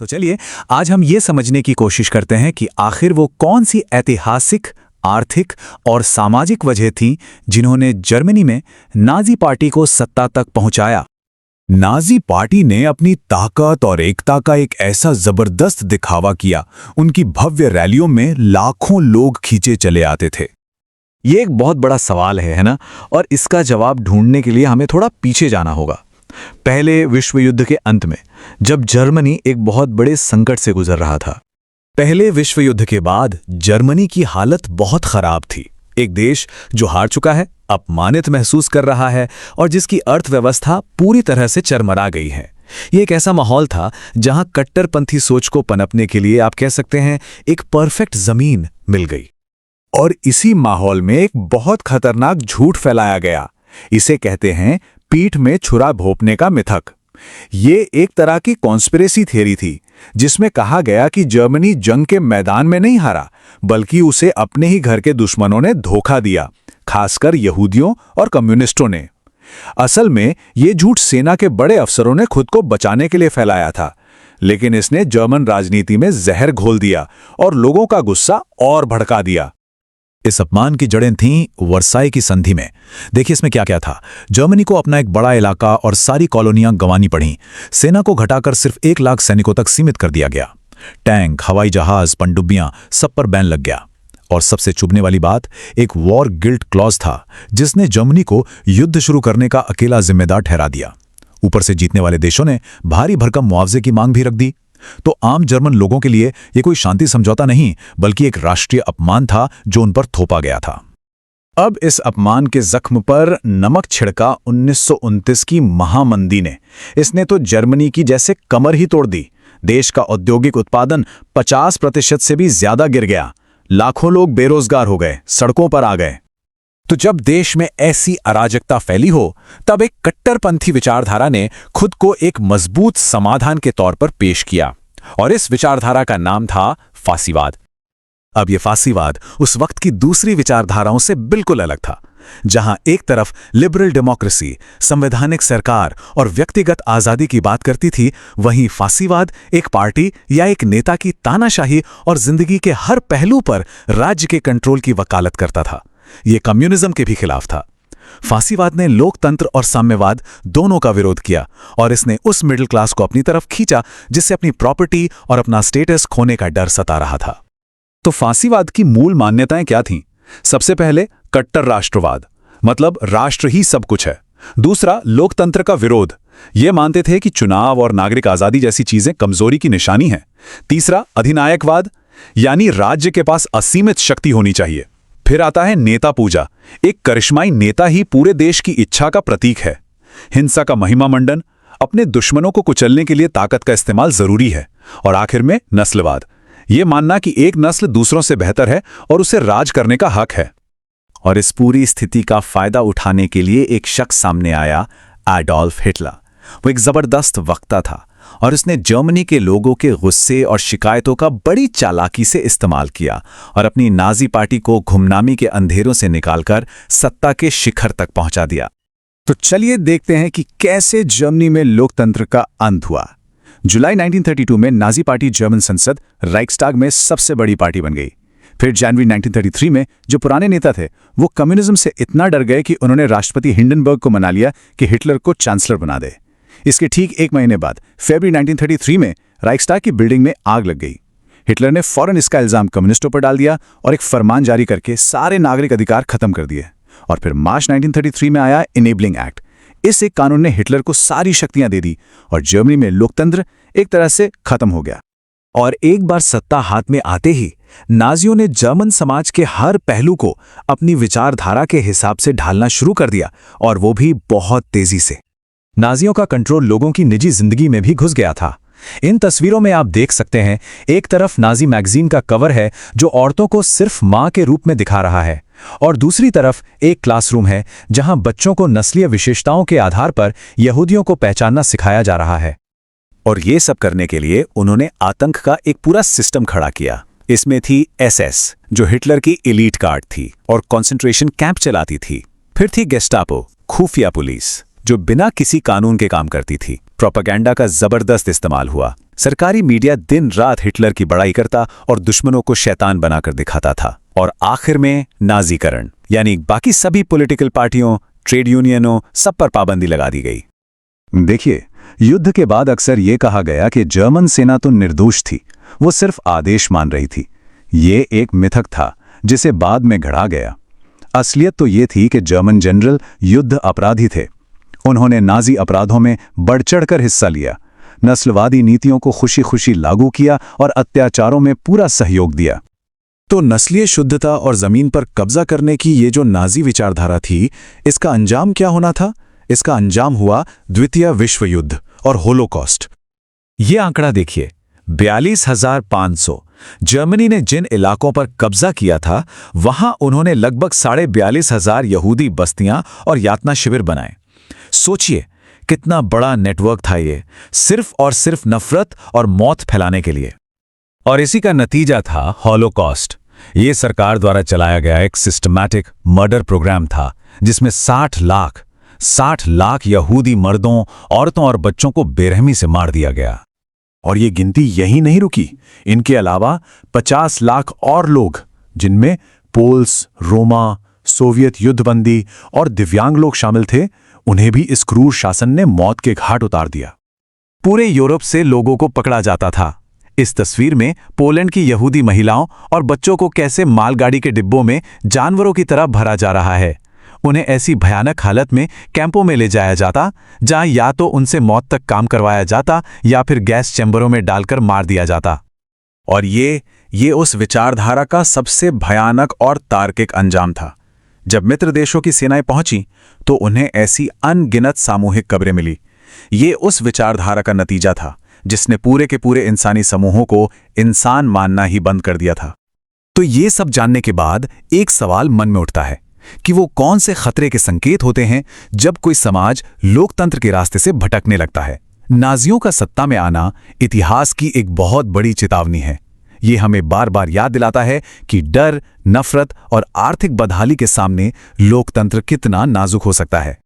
तो चलिए आज हम ये समझने की कोशिश करते हैं कि आखिर वो कौन सी ऐतिहासिक, आर्थिक और सामाजिक वजह थी जिन्होंने जर्मनी में नाजी पार्टी को सत्ता तक पहुंचाया। नाजी पार्टी ने अपनी ताकत और एकता का एक ऐसा जबरदस्त दिखावा किया, उनकी भव्य रैलियों में लाखों लोग खींचे चले आते थे। ये एक बहुत बड़ा सवाल है ना? और इसका जवाब ढूंढने के लिए हमें थोड़ा पीछे जाना होगा। पहले विश्व युद्ध के अंत में, जब जर्मनी एक बहुत बड़े संकट से गुजर रहा था। पहले विश्व युद्ध के बाद जर्मनी की हालत बहुत खराब थी। एक देश जो हार चुका है, अपमानित महसूस कर रहा है और जिसकी अर्थव्यवस्था पूरी तरह से चरमरा गई है। ये एक ऐसा माहौल था जहां कट्टरपंथी सोच को पनपने के लिए आप कह सकते हैं एक परफेक्ट जमीन मिल गई। और इसी माहौल में एक बहुत खतरनाक झूठ फैलाया गया। इसे कहते हैं पीठ में छुरा भोंपने का मिथक। ये एक तरह की कॉन्स्पिरेसी थियरी थी जिसमें कहा गया कि जर्मनी जंग के मैदान में नहीं हारा, बल्कि उसे अपने ही घर के दुश्मनों ने धोखा दिया, खासकर यहूदियों और कम्युनिस्टों ने। असल में ये झूठ सेना के बड़े अफसरों ने खुद को बचाने के लिए फैलाया था, लेकिन इसने जर्मन राजनीति में जहर घोल दिया और लोगों का गुस्सा और भड़का दिया। इस अपमान की जड़ें थीं वर्साई की संधि में। देखिए इसमें क्या क्या था। जर्मनी को अपना एक बड़ा इलाका और सारी कॉलोनियां गंवानी पड़ीं। सेना को घटाकर सिर्फ 1 लाख सैनिकों तक सीमित कर दिया गया। टैंक, हवाई जहाज, पनडुब्बियां, सब पर बैन लग गया। और सबसे चुभने वाली बात, एक वॉर गिल्ट क्लॉज था जिसने जर्मनी को युद्ध शुरू करने का अकेला जिम्मेदार ठहरा दिया। ऊपर से जीतने वाले देशों ने भारी भरकम मुआवजे की मांग भी रख दी। तो आम जर्मन लोगों के लिए ये कोई शांति समझौता नहीं, बल्कि एक राष्ट्रीय अपमान था जो उन पर थोपा गया था। अब इस अपमान के जख्म पर नमक छिड़का 1929 की महामंदी ने। इसने तो जर्मनी की जैसे कमर ही तोड़ दी। देश का औद्योगिक उत्पादन 50% से भी ज्यादा गिर गया। लाखों लोग बेरोजगार हो गए, सड़कों पर आ गए। तो जब देश में ऐसी अराजकता फैली हो, तब एक कट्टरपंथी विचारधारा ने खुद को एक मजबूत समाधान के तौर पर पेश किया, और इस विचारधारा का नाम था फासीवाद। अब यह फासीवाद उस वक्त की दूसरी विचारधाराओं से बिल्कुल अलग था। जहां एक तरफ लिबरल डेमोक्रेसी, संवैधानिक सरकार और व्यक्तिगत आजादी की बात करती थी, वहीं फासीवाद एक पार्टी या एक नेता की तानाशाही और जिंदगी के हर पहलू पर राज्य के कंट्रोल की वकालत करता था। ये कम्युनिज्म के भी खिलाफ था। फासीवाद ने लोकतंत्र और साम्यवाद दोनों का विरोध किया, और इसने उस मिडिल क्लास को अपनी तरफ खींचा जिससे अपनी प्रॉपर्टी और अपना स्टेटस खोने का डर सता रहा था। तो फासीवाद की मूल मान्यताएं क्या थीं? सबसे पहले कट्टर राष्ट्रवाद, मतलब राष्ट्र ही सब कुछ है। दूसरा, लोकतंत्र का विरोध। ये मानते थे कि चुनाव और नागरिक आजादी जैसी चीजें कमजोरी की निशानी हैं। तीसरा, अधिनायकवाद, यानी राज्य के पास असीमित शक्ति होनी चाहिए। फिर आता है नेता पूजा। एक करिश्माई नेता ही पूरे देश की इच्छा का प्रतीक है। हिंसा का महिमा मंडन, अपने दुश्मनों को कुचलने के लिए ताकत का इस्तेमाल जरूरी है। और आखिर में नस्लवाद, ये मानना कि एक नस्ल दूसरों से बेहतर है और उसे राज करने का हक है। और इस पूरी स्थिति का फायदा उठाने के लिए एक शख्स सामने आया, एडोल्फ हिटलर। वो एक जबरदस्त वक्ता था और उसने जर्मनी के लोगों के गुस्से और शिकायतों का बड़ी चालाकी से इस्तेमाल किया और अपनी नाजी पार्टी को गुमनामी के अंधेरों से निकालकर सत्ता के शिखर तक पहुंचा दिया। तो चलिए देखते हैं कि कैसे जर्मनी में लोकतंत्र का अंत हुआ। जुलाई 1932 में नाजी पार्टी जर्मन संसद राइक्सटाग में सबसे बड़ी पार्टी बन गई। फिर जनवरी 1933 में जो पुराने नेता थे वो कम्युनिज्म से इतना डर गए कि उन्होंने राष्ट्रपति हिंडनबर्ग को मना लिया कि हिटलर को चांसलर बना दे। इसके ठीक 1 महीने बाद फरवरी 1933 में राइक्सटाग की बिल्डिंग में आग लग गई। हिटलर ने फौरन इसका इल्जाम कम्युनिस्टों पर डाल दिया और एक फरमान जारी करके सारे नागरिक अधिकार खत्म कर दिए। और फिर मार्च 1933 में आया इनेबलिंग एक्ट। इस एक कानून ने हिटलर को सारी शक्तियां दे दी और जर्मनी में लोकतंत्र एक तरह से खत्म हो गया। और एक बार सत्ता हाथ में आते ही नाजियों ने जर्मन समाज के हर पहलू को अपनी विचारधारा के हिसाब से ढालना शुरू कर दिया, और वो भी बहुत तेजी से। नाजियों का कंट्रोल लोगों की निजी जिंदगी में भी घुस गया था। इन तस्वीरों में आप देख सकते हैं, एक तरफ नाजी मैगजीन का कवर है जो औरतों को सिर्फ मां के रूप में दिखा रहा है, और दूसरी तरफ एक क्लासरूम है जहां बच्चों को नस्लीय विशेषताओं के आधार पर यहूदियों को पहचानना सिखाया जा रहा है। और ये सब करने के लिए उन्होंने आतंक का एक पूरा सिस्टम खड़ा किया। इसमें थी एसएस, जो हिटलर की एलीट गार्ड थी और कंसंट्रेशन कैंप चलाती थी। फिर थी गेस्टापो, खुफिया पुलिस। जो बिना किसी कानून के काम करती थी। प्रोपेगेंडा का जबरदस्त इस्तेमाल हुआ। सरकारी मीडिया दिन रात हिटलर की बड़ाई करता और दुश्मनों को शैतान बनाकर दिखाता था। और आखिर में नाजीकरण, यानी बाकी सभी पॉलिटिकल पार्टियों, ट्रेड यूनियनों, सब पर पाबंदी लगा दी गई। देखिए, युद्ध के बाद अक्सर ये कहा गया कि जर्मन सेना तो निर्दोष थी, वो सिर्फ आदेश मान रही थी। ये एक मिथक था जिसे बाद में गढ़ा गया। असलियत तो ये थी कि जर्मन जनरल युद्ध अपराधी थे। उन्होंने नाजी अपराधों में बढ़-चढ़कर हिस्सा लिया, नस्लवादी नीतियों को खुशी-खुशी लागू किया और अत्याचारों में पूरा सहयोग दिया। तो नस्लीय शुद्धता और जमीन पर कब्जा करने की ये जो नाजी विचारधारा थी, इसका अंजाम क्या होना था? इसका अंजाम हुआ द्वितीय विश्व युद्ध और होलोकॉस्ट। ये आंकड़ा देखिए, 42,500। जर्मनी ने जिन इलाकों पर कब्जा किया था, वहां उन्होंने लगभग 42,500 यहूदी बस्तियां और यातना शिविर बनाए। सोचिए कितना बड़ा नेटवर्क था ये, सिर्फ और सिर्फ नफरत और मौत फैलाने के लिए। और इसी का नतीजा था हॉलोकॉस्ट। ये सरकार द्वारा चलाया गया एक सिस्टमैटिक मर्डर प्रोग्राम था, जिसमें 60 लाख यहूदी मर्दों, औरतों और बच्चों को बेरहमी से मार दिया गया। और ये गिनती यही नहीं रुकी। इनके अलावा 50 लाख और लोग, जिनमें पोल्स, रोमा, सोवियत युद्धबंदी और दिव्यांग लोग शामिल थे, उन्हें भी इस क्रूर शासन ने मौत के घाट उतार दिया। पूरे यूरोप से लोगों को पकड़ा जाता था। इस तस्वीर में पोलैंड की यहूदी महिलाओं और बच्चों को कैसे मालगाड़ी के डिब्बों में जानवरों की तरह भरा जा रहा है। उन्हें ऐसी भयानक हालत में कैंपों में ले जाया जाता, जहां या तो उनसे मौत तक काम करवाया जाता या फिर गैस चैम्बरों में डालकर मार दिया जाता। और ये उस विचारधारा का सबसे भयानक और तार्किक अंजाम था। जब मित्र देशों की सेनाएं पहुंची तो उन्हें ऐसी अनगिनत सामूहिक कब्रें मिली। ये उस विचारधारा का नतीजा था जिसने पूरे के पूरे इंसानी समूहों को इंसान मानना ही बंद कर दिया था। तो ये सब जानने के बाद एक सवाल मन में उठता है कि वो कौन से खतरे के संकेत होते हैं जब कोई समाज लोकतंत्र के रास्ते से भटकने लगता है। नाजियों का सत्ता में आना इतिहास की एक बहुत बड़ी चेतावनी है। ये हमें बार बार याद दिलाता है कि डर, नफरत और आर्थिक बदहाली के सामने लोकतंत्र कितना नाजुक हो सकता है।